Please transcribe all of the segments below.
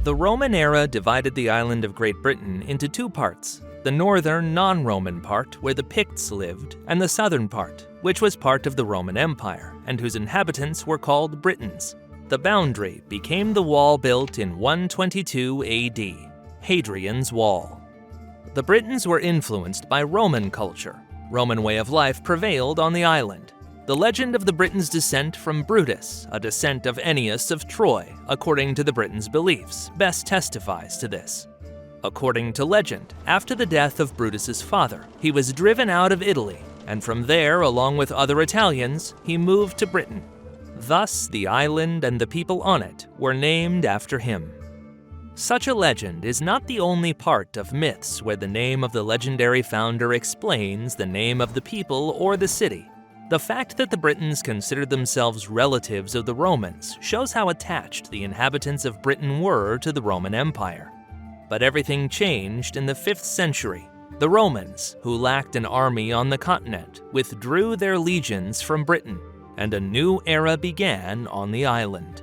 The Roman era divided the island of Great Britain into two parts: the northern, non-Roman part, where the Picts lived, and the southern part, which was part of the Roman Empire, and whose inhabitants were called Britons. The boundary became the wall built in 122 AD, Hadrian's Wall. The Britons were influenced by Roman culture. Roman way of life prevailed on the island. The legend of the Britons' descent from Brutus, a descent of Ennius of Troy, according to the Britons' beliefs, best testifies to this. According to legend, after the death of Brutus's father, he was driven out of Italy, and from there, along with other Italians, he moved to Britain. Thus, the island and the people on it were named after him. Such a legend is not the only part of myths where the name of the legendary founder explains the name of the people or the city. The fact that the Britons considered themselves relatives of the Romans shows how attached the inhabitants of Britain were to the Roman Empire. But everything changed in the 5th century. The Romans, who lacked an army on the continent, withdrew their legions from Britain, and a new era began on the island.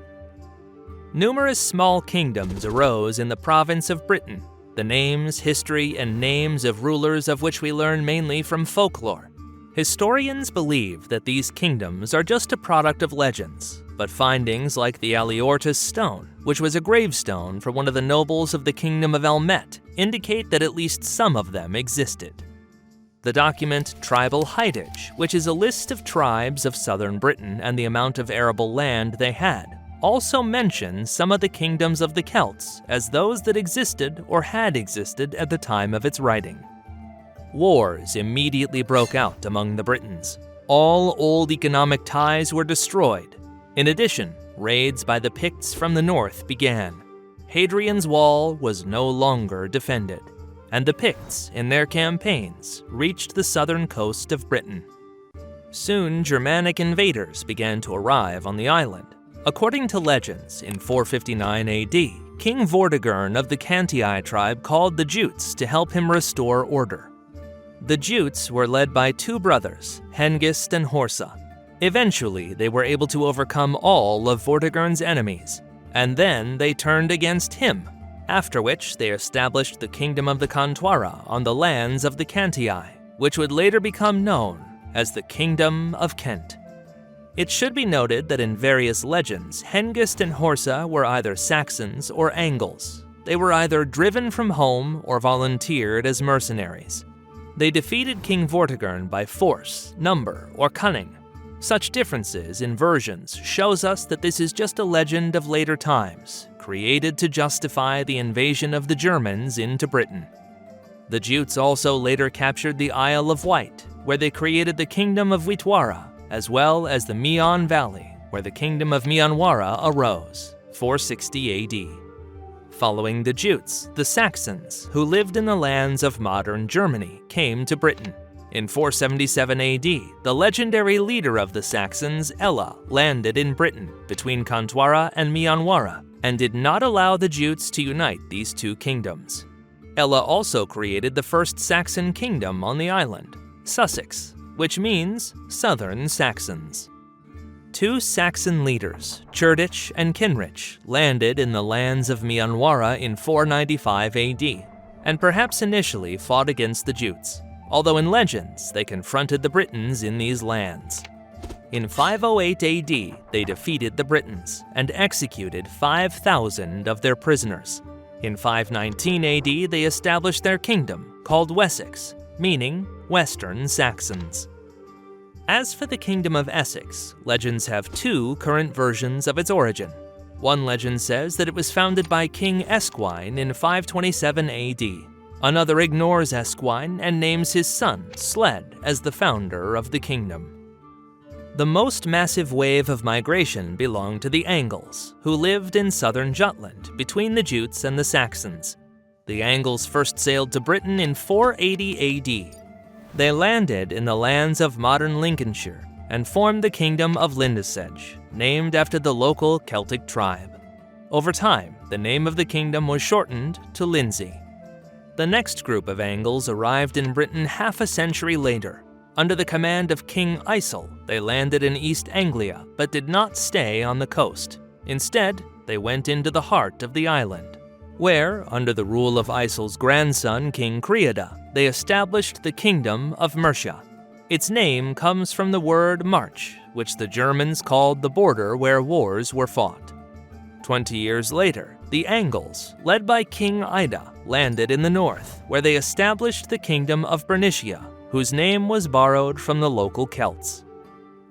Numerous small kingdoms arose in the province of Britain, the names, history, and names of rulers of which we learn mainly from folklore. Historians believe that these kingdoms are just a product of legends, but findings like the Aliortis stone, which was a gravestone for one of the nobles of the kingdom of Elmet, indicate that at least some of them existed. The document Tribal Heitage, which is a list of tribes of southern Britain and the amount of arable land they had, also mentions some of the kingdoms of the Celts as those that existed or had existed at the time of its writing. Wars immediately broke out among the Britons. All old economic ties were destroyed. In addition, raids by the Picts from the north began. Hadrian's Wall was no longer defended, and the Picts, in their campaigns, reached the southern coast of Britain. Soon, Germanic invaders began to arrive on the island. According to legends, in 459 AD, King Vortigern of the Cantii tribe called the Jutes to help him restore order. The Jutes were led by two brothers, Hengist and Horsa. Eventually, they were able to overcome all of Vortigern's enemies, and then they turned against him, after which they established the kingdom of the Conquerors on the lands of the Cantii, which would later become known as the Kingdom of Kent. It should be noted that in various legends, Hengist and Horsa were either Saxons or Angles. They were either driven from home or volunteered as mercenaries. They defeated King Vortigern by force, number, or cunning. Such differences in versions shows us that this is just a legend of later times, created to justify the invasion of the Germans into Britain. The Jutes also later captured the Isle of Wight, where they created the Kingdom of Witwara, as well as the Meon Valley, where the Kingdom of Meonwara arose, 460 AD. Following the Jutes, the Saxons, who lived in the lands of modern Germany, came to Britain. In 477 AD, the legendary leader of the Saxons, Ella, landed in Britain between Kantwara and Meonwara, and did not allow the Jutes to unite these two kingdoms. Ella also created the first Saxon kingdom on the island, Sussex, which means Southern Saxons. Two Saxon leaders, Cerdic and Kinrich, landed in the lands of Meonwara in 495 AD, and perhaps initially fought against the Jutes, although in legends they confronted the Britons in these lands. In 508 AD, they defeated the Britons and executed 5,000 of their prisoners. In 519 AD, they established their kingdom, called Wessex, meaning Western Saxons. As for the Kingdom of Essex, legends have two current versions of its origin. One legend says that it was founded by King Esquine in 527 AD. Another ignores Esquine and names his son, Sled, as the founder of the kingdom. The most massive wave of migration belonged to the Angles, who lived in southern Jutland between the Jutes and the Saxons. The Angles first sailed to Britain in 480 AD. They landed in the lands of modern Lincolnshire and formed the Kingdom of Lindesage, named after the local Celtic tribe. Over time, the name of the kingdom was shortened to Lindsey. The next group of Angles arrived in Britain half a century later. Under the command of King Aysel, they landed in East Anglia but did not stay on the coast. Instead, they went into the heart of the island. where, under the rule of Isil's grandson King Creada, they established the kingdom of Mercia. Its name comes from the word march, which the Germans called the border where wars were fought. 20 years later, the Angles, led by King Ida, landed in the north, where they established the kingdom of Bernicia, whose name was borrowed from the local Celts.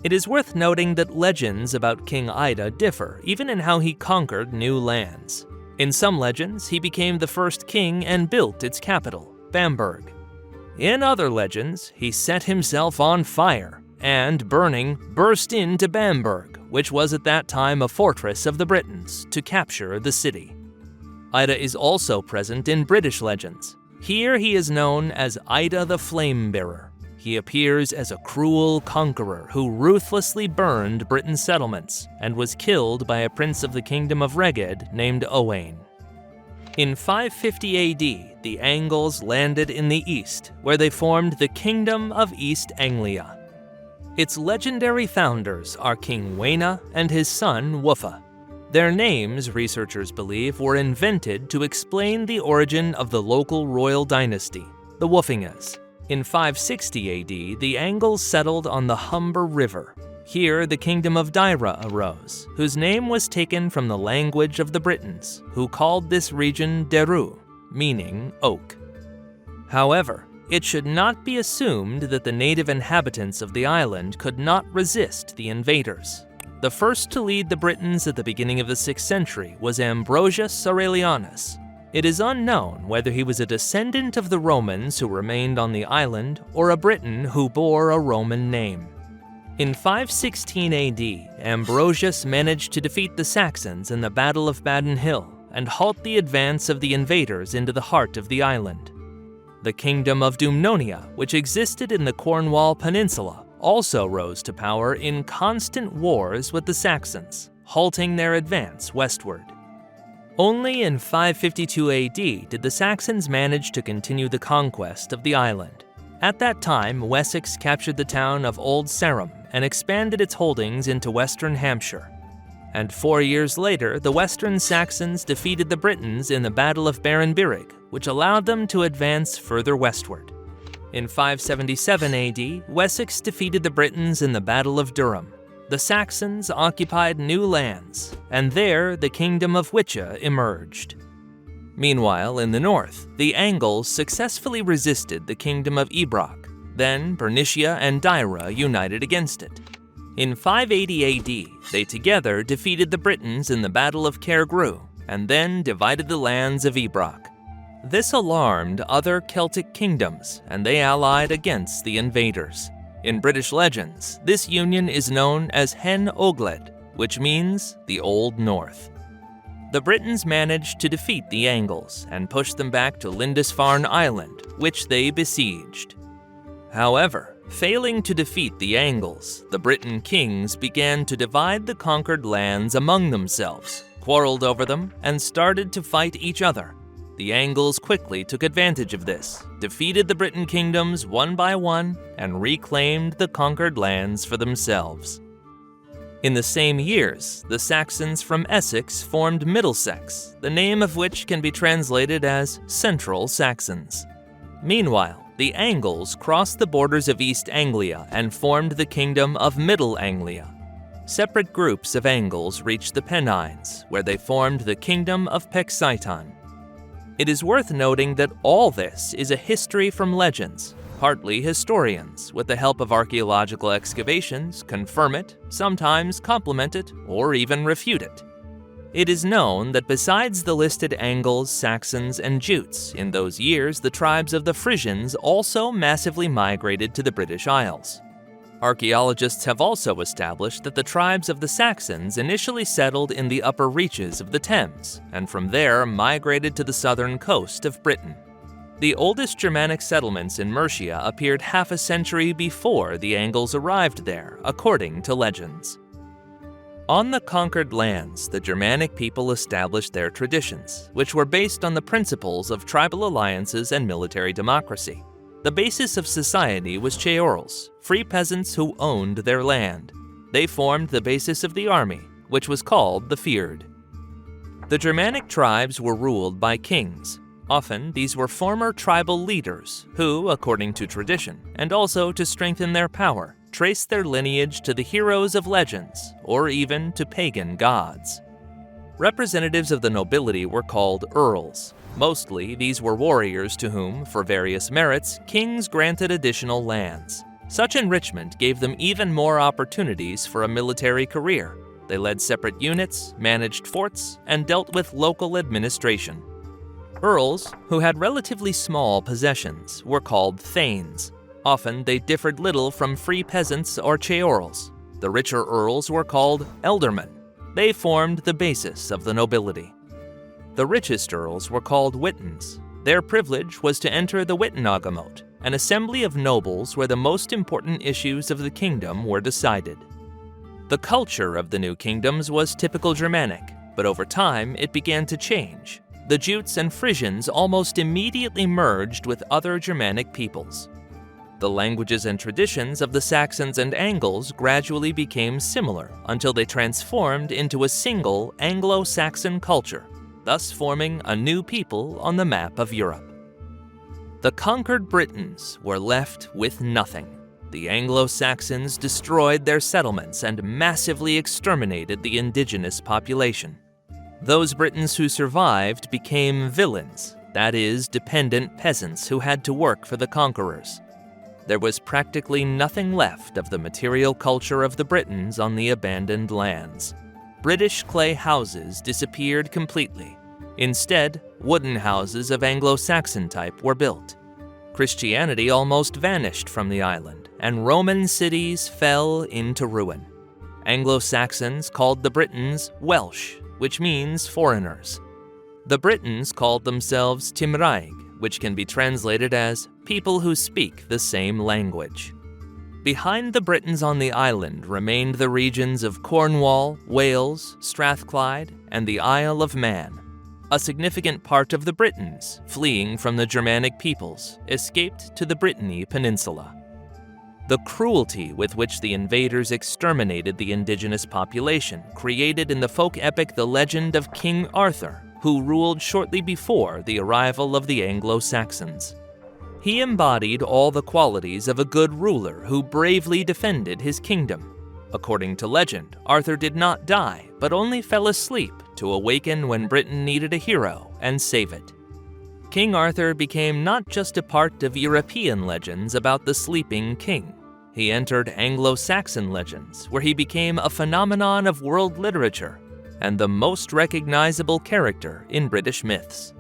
It is worth noting that legends about King Ida differ even in how he conquered new lands. In some legends, he became the first king and built its capital, Bamberg. In other legends, he set himself on fire and, burning, burst into Bamberg, which was at that time a fortress of the Britons, to capture the city. Ida is also present in British legends. Here he is known as Ida the Flame-Bearer. He appears as a cruel conqueror who ruthlessly burned Britain's settlements and was killed by a prince of the kingdom of Reged named Owain. In 550 AD, the Angles landed in the east, where they formed the Kingdom of East Anglia. Its legendary founders are King Waina and his son Wuffa. Their names, researchers believe, were invented to explain the origin of the local royal dynasty, the Wuffingas. In 560 AD, the Angles settled on the Humber River. Here, the kingdom of Deira arose, whose name was taken from the language of the Britons, who called this region Deru, meaning oak. However, it should not be assumed that the native inhabitants of the island could not resist the invaders. The first to lead the Britons at the beginning of the 6th century was Ambrosius Aurelianus. It is unknown whether he was a descendant of the Romans who remained on the island or a Briton who bore a Roman name. In 516 AD, Ambrosius managed to defeat the Saxons in the Battle of Badon Hill and halt the advance of the invaders into the heart of the island. The kingdom of Dumnonia, which existed in the Cornwall Peninsula, also rose to power in constant wars with the Saxons, halting their advance westward. Only in 552 AD did the Saxons manage to continue the conquest of the island. At that time, Wessex captured the town of Old Sarum and expanded its holdings into western Hampshire. And 4 years later, the Western Saxons defeated the Britons in the Battle of Barenberg, which allowed them to advance further westward. In 577 AD, Wessex defeated the Britons in the Battle of Durham. The Saxons occupied new lands, and there the kingdom of Wicha emerged. Meanwhile, in the north, the Angles successfully resisted the kingdom of Ebrach. Then Bernicia and Deira united against it. In 580 AD, they together defeated the Britons in the Battle of Cairgru, and then divided the lands of Ebrach. This alarmed other Celtic kingdoms, and they allied against the invaders. In British legends, this union is known as Hen Ogledd, which means the Old North. The Britons managed to defeat the Angles and push them back to Lindisfarne Island, which they besieged. However, failing to defeat the Angles, the Briton kings began to divide the conquered lands among themselves, quarreled over them, and started to fight each other. The Angles quickly took advantage of this, defeated the Briton kingdoms one by one, and reclaimed the conquered lands for themselves. In the same years, the Saxons from Essex formed Middlesex, the name of which can be translated as Central Saxons. Meanwhile, the Angles crossed the borders of East Anglia and formed the kingdom of Middle Anglia. Separate groups of Angles reached the Pennines, where they formed the kingdom of Pexaitan. It is worth noting that all this is a history from legends. Partly historians, with the help of archaeological excavations, confirm it, sometimes complement it, or even refute it. It is known that besides the listed Angles, Saxons, and Jutes, in those years the tribes of the Frisians also massively migrated to the British Isles. Archaeologists have also established that the tribes of the Saxons initially settled in the upper reaches of the Thames, and from there migrated to the southern coast of Britain. The oldest Germanic settlements in Mercia appeared half a century before the Angles arrived there, according to legends. On the conquered lands, the Germanic people established their traditions, which were based on the principles of tribal alliances and military democracy. The basis of society was ceorls, free peasants who owned their land. They formed the basis of the army, which was called the fyrd. The Germanic tribes were ruled by kings. Often, these were former tribal leaders who, according to tradition, and also to strengthen their power, traced their lineage to the heroes of legends, or even to pagan gods. Representatives of the nobility were called earls. Mostly, these were warriors to whom, for various merits, kings granted additional lands. Such enrichment gave them even more opportunities for a military career. They led separate units, managed forts, and dealt with local administration. Earls, who had relatively small possessions, were called thanes. Often they differed little from free peasants or ceorls. The richer earls were called ealdormen. They formed the basis of the nobility. The richest earls were called witens. Their privilege was to enter the wittenagemot, an assembly of nobles where the most important issues of the kingdom were decided. The culture of the new kingdoms was typical Germanic, but over time it began to change. The Jutes and Frisians almost immediately merged with other Germanic peoples. The languages and traditions of the Saxons and Angles gradually became similar until they transformed into a single Anglo-Saxon culture, thus forming a new people on the map of Europe. The conquered Britons were left with nothing. The Anglo-Saxons destroyed their settlements and massively exterminated the indigenous population. Those Britons who survived became villeins, that is, dependent peasants who had to work for the conquerors. There was practically nothing left of the material culture of the Britons on the abandoned lands. British clay houses disappeared completely. Instead, wooden houses of Anglo-Saxon type were built. Christianity almost vanished from the island, and Roman cities fell into ruin. Anglo-Saxons called the Britons Welsh, which means foreigners. The Britons called themselves Timraig, which can be translated as people who speak the same language. Behind the Britons on the island remained the regions of Cornwall, Wales, Strathclyde, and the Isle of Man. A significant part of the Britons, fleeing from the Germanic peoples, escaped to the Brittany Peninsula. The cruelty with which the invaders exterminated the indigenous population created in the folk epic the legend of King Arthur, who ruled shortly before the arrival of the Anglo-Saxons. He embodied all the qualities of a good ruler who bravely defended his kingdom. According to legend, Arthur did not die, but only fell asleep to awaken when Britain needed a hero and save it. King Arthur became not just a part of European legends about the sleeping king. He entered Anglo-Saxon legends, where he became a phenomenon of world literature and the most recognizable character in British myths.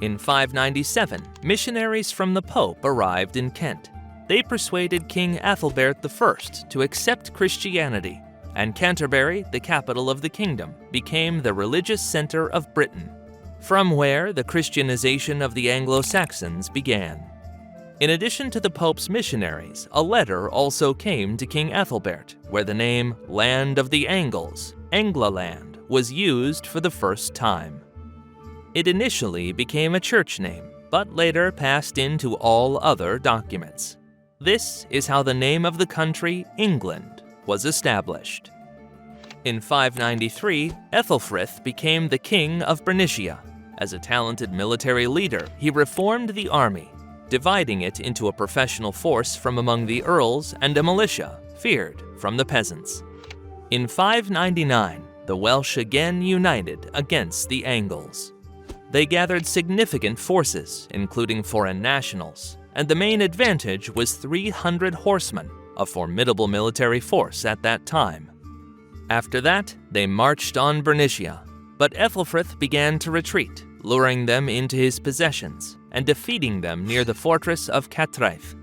In 597, missionaries from the Pope arrived in Kent. They persuaded King Ethelbert I to accept Christianity, and Canterbury, the capital of the kingdom, became the religious center of Britain, from where the Christianization of the Anglo-Saxons began. In addition to the Pope's missionaries, a letter also came to King Ethelbert, where the name Land of the Angles, Anglaland, was used for the first time. It initially became a church name, but later passed into all other documents. This is how the name of the country, England, was established. In 593, Ethelfrith became the king of Bernicia. As a talented military leader, he reformed the army, dividing it into a professional force from among the earls and a militia, feared from the peasants. In 599, the Welsh again united against the Angles. They gathered significant forces, including foreign nationals, and the main advantage was 300 horsemen, a formidable military force at that time. After that, they marched on Bernicia, but Ethelfrith began to retreat, luring them into his possessions and defeating them near the fortress of Cattræth.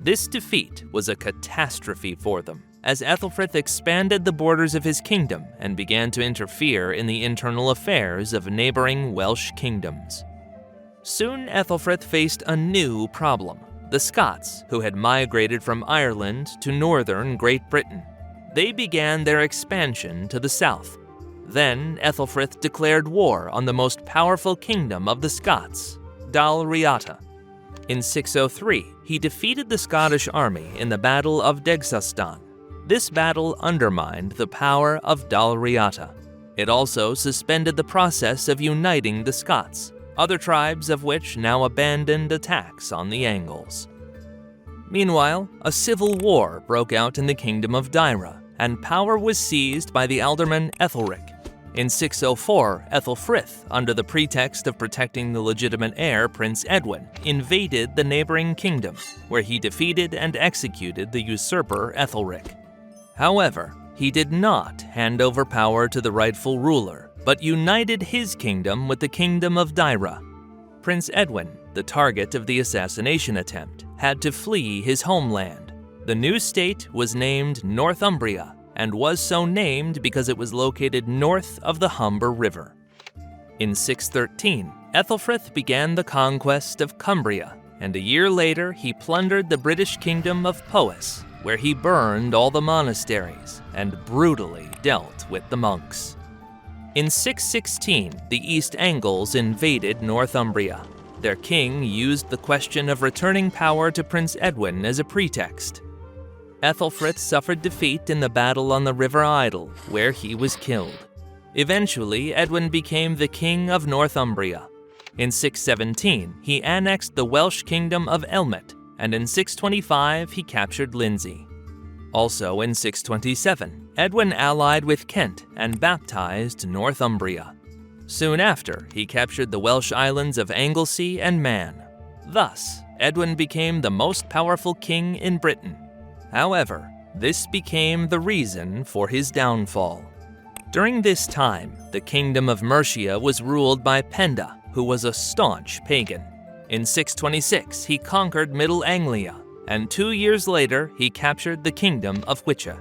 This defeat was a catastrophe for them, as Ethelfrith expanded the borders of his kingdom and began to interfere in the internal affairs of neighboring Welsh kingdoms. Soon Ethelfrith faced a new problem: the Scots, who had migrated from Ireland to northern Great Britain. They began their expansion to the south. Then Ethelfrith declared war on the most powerful kingdom of the Scots, Dalriata. In 603, he defeated the Scottish army in the Battle of Degsastan. This battle undermined the power of Dalriata. It also suspended the process of uniting the Scots, other tribes of which now abandoned attacks on the Angles. Meanwhile, a civil war broke out in the kingdom of Deira, and power was seized by the alderman Ethelric. In 604, Ethelfrith, under the pretext of protecting the legitimate heir Prince Edwin, invaded the neighboring kingdom, where he defeated and executed the usurper Ethelric. However, he did not hand over power to the rightful ruler, but united his kingdom with the kingdom of Deira. Prince Edwin, the target of the assassination attempt, had to flee his homeland. The new state was named Northumbria, and was so named because it was located north of the Humber River. In 613, Ethelfrith began the conquest of Cumbria, and a year later he plundered the British kingdom of Powys, where he burned all the monasteries and brutally dealt with the monks. In 616, the East Angles invaded Northumbria. Their king used the question of returning power to Prince Edwin as a pretext. Ethelfrith suffered defeat in the battle on the River Idle, where he was killed. Eventually, Edwin became the king of Northumbria. In 617, he annexed the Welsh kingdom of Elmet, and in 625 he captured Lindsey. Also in 627, Edwin allied with Kent and baptized Northumbria. Soon after, he captured the Welsh islands of Anglesey and Man. Thus, Edwin became the most powerful king in Britain. However, this became the reason for his downfall. During this time, the kingdom of Mercia was ruled by Penda, who was a staunch pagan. In 626, he conquered Middle Anglia, and 2 years later, he captured the kingdom of Hwicce.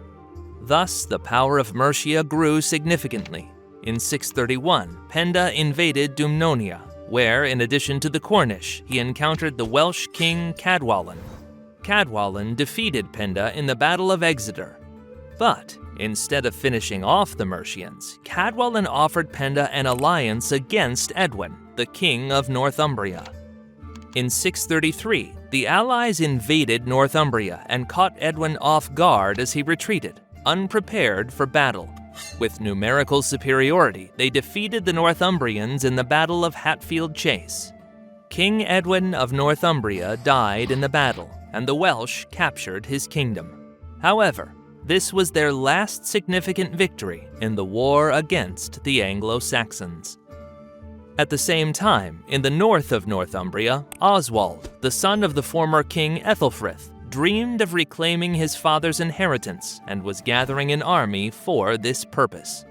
Thus, the power of Mercia grew significantly. In 631, Penda invaded Dumnonia, where, in addition to the Cornish, he encountered the Welsh king Cadwallon. Cadwallon defeated Penda in the Battle of Exeter. But instead of finishing off the Mercians, Cadwallon offered Penda an alliance against Edwin, the king of Northumbria. In 633, the allies invaded Northumbria and caught Edwin off guard as he retreated, unprepared for battle. With numerical superiority, they defeated the Northumbrians in the Battle of Hatfield Chase. King Edwin of Northumbria died in the battle, and the Welsh captured his kingdom. However, this was their last significant victory in the war against the Anglo-Saxons. At the same time, in the north of Northumbria, Oswald, the son of the former king Ethelfrith, dreamed of reclaiming his father's inheritance and was gathering an army for this purpose.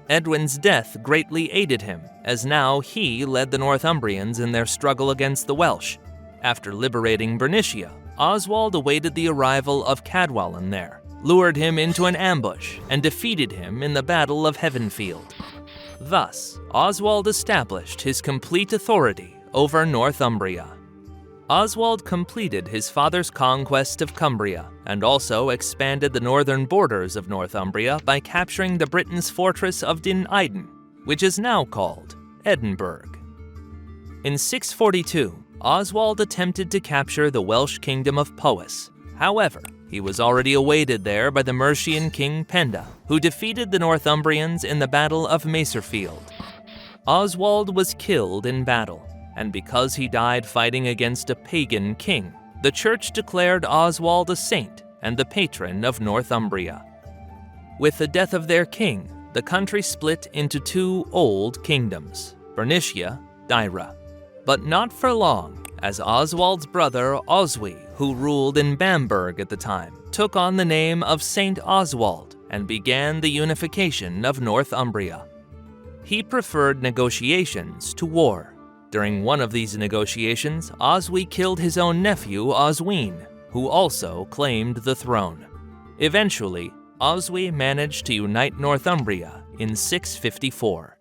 Edwin's death greatly aided him, as now he led the Northumbrians in their struggle against the Welsh. After liberating Bernicia, Oswald awaited the arrival of Cadwallon there, lured him into an ambush, and defeated him in the Battle of Heavenfield. Thus, Oswald established his complete authority over Northumbria. Oswald completed his father's conquest of Cumbria and also expanded the northern borders of Northumbria by capturing the Britons' fortress of Dyn Eiden, which is now called Edinburgh. In 642, Oswald attempted to capture the Welsh kingdom of Powys. However, he was already awaited there by the Mercian king Penda, who defeated the Northumbrians in the Battle of Macerfield. Oswald was killed in battle, and because he died fighting against a pagan king, the church declared Oswald a saint and the patron of Northumbria. With the death of their king, the country split into two old kingdoms, Bernicia, Deira. But not for long, as Oswald's brother Oswy, who ruled in Bamberg at the time, took on the name of Saint Oswald and began the unification of Northumbria. He preferred negotiations to war. During one of these negotiations, Oswy killed his own nephew Oswine, who also claimed the throne. Eventually, Oswy managed to unite Northumbria in 654.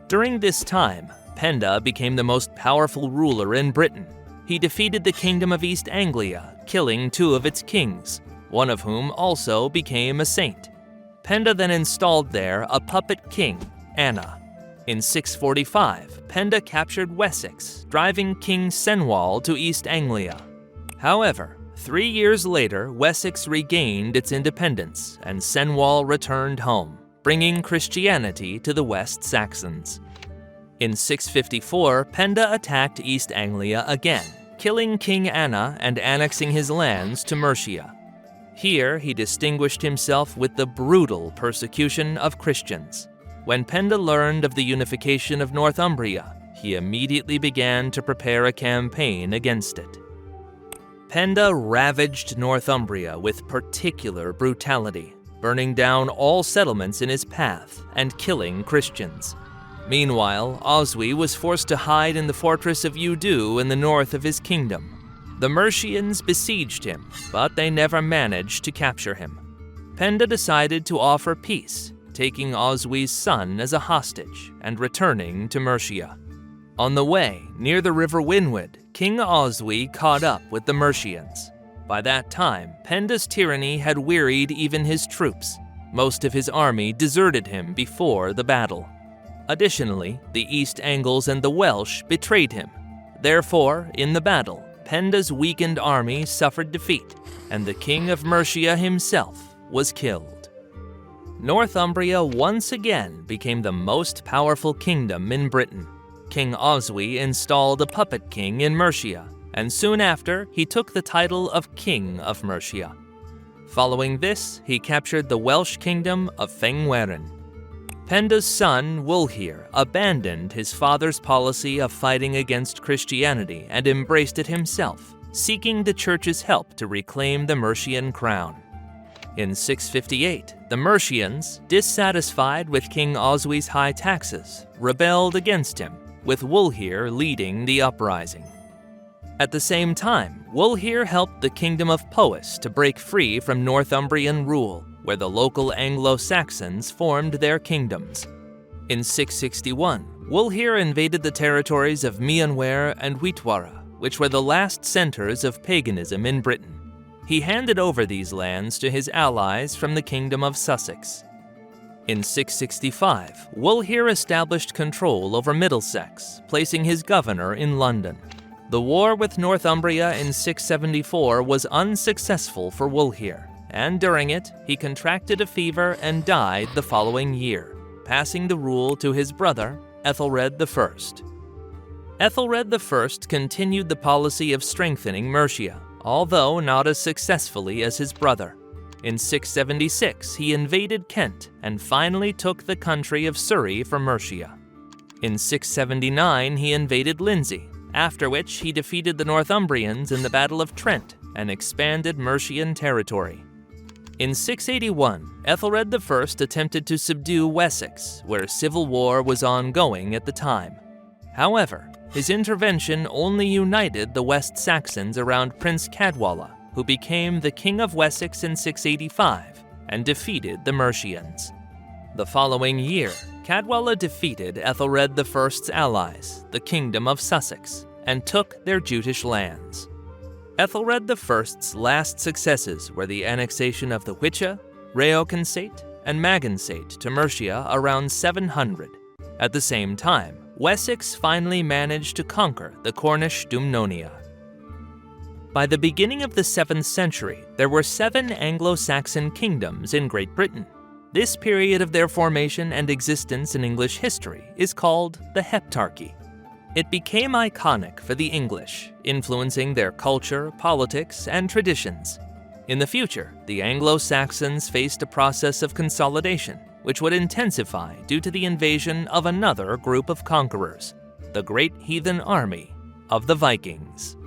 During this time, Penda became the most powerful ruler in Britain. He defeated the kingdom of East Anglia, killing two of its kings, one of whom also became a saint. Penda then installed there a puppet king, Anna. In 645, Penda captured Wessex, driving King Cenwalh to East Anglia. However, 3 years later, Wessex regained its independence, and Cenwalh returned home. bringing Christianity to the West Saxons. In 654, Penda attacked East Anglia again, killing King Anna and annexing his lands to Mercia. Here, he distinguished himself with the brutal persecution of Christians. When Penda learned of the unification of Northumbria, he immediately began to prepare a campaign against it. Penda ravaged Northumbria with particular brutality, burning down all settlements in his path and killing Christians. Meanwhile, Oswald was forced to hide in the fortress of Udu in the north of his kingdom. The Mercians besieged him, but they never managed to capture him. Penda decided to offer peace, taking Oswald's son as a hostage and returning to Mercia. On the way, near the river Winwood, King Oswald caught up with the Mercians. By that time, Penda's tyranny had wearied even his troops. Most of his army deserted him before the battle. Additionally, the East Angles and the Welsh betrayed him. Therefore, in the battle, Penda's weakened army suffered defeat, and the king of Mercia himself was killed. Northumbria once again became the most powerful kingdom in Britain. King Oswald installed a puppet king in Mercia, and soon after, he took the title of King of Mercia. Following this, he captured the Welsh kingdom of Llangweren. Penda's son, Wulfhere, abandoned his father's policy of fighting against Christianity and embraced it himself, seeking the church's help to reclaim the Mercian crown. In 658, the Mercians, dissatisfied with King Oswald's high taxes, rebelled against him, with Wulfhere leading the uprising. At the same time, Wulfhere helped the kingdom of Powys to break free from Northumbrian rule, where the local Anglo-Saxons formed their kingdoms. In 661, Wulfhere invaded the territories of Mianware and Wheatwara, which were the last centers of paganism in Britain. He handed over these lands to his allies from the Kingdom of Sussex. In 665, Wulfhere established control over Middlesex, placing his governor in London. The war with Northumbria in 674 was unsuccessful for Wulfhere, and during it, he contracted a fever and died the following year, passing the rule to his brother, Ethelred I. Ethelred I continued the policy of strengthening Mercia, although not as successfully as his brother. In 676, he invaded Kent and finally took the country of Surrey from Mercia. In 679, he invaded Lindsey, after which he defeated the Northumbrians in the Battle of Trent and expanded Mercian territory. In 681, Ethelred I attempted to subdue Wessex, where civil war was ongoing at the time. However, his intervention only united the West Saxons around Prince Cadwalla, who became the King of Wessex in 685 and defeated the Mercians. The following year, Cadwalla defeated Ethelred I's allies, the Kingdom of Sussex, and took their Jutish lands. Ethelred I's last successes were the annexation of the Wicha, Reoconsate, and Magansate to Mercia around 700. At the same time, Wessex finally managed to conquer the Cornish Dumnonia. By the beginning of the 7th century, there were 7 Anglo-Saxon kingdoms in Great Britain. This period of their formation and existence in English history is called the Heptarchy. It became iconic for the English, influencing their culture, politics, and traditions. In the future, the Anglo-Saxons faced a process of consolidation, which would intensify due to the invasion of another group of conquerors, the Great Heathen Army of the Vikings.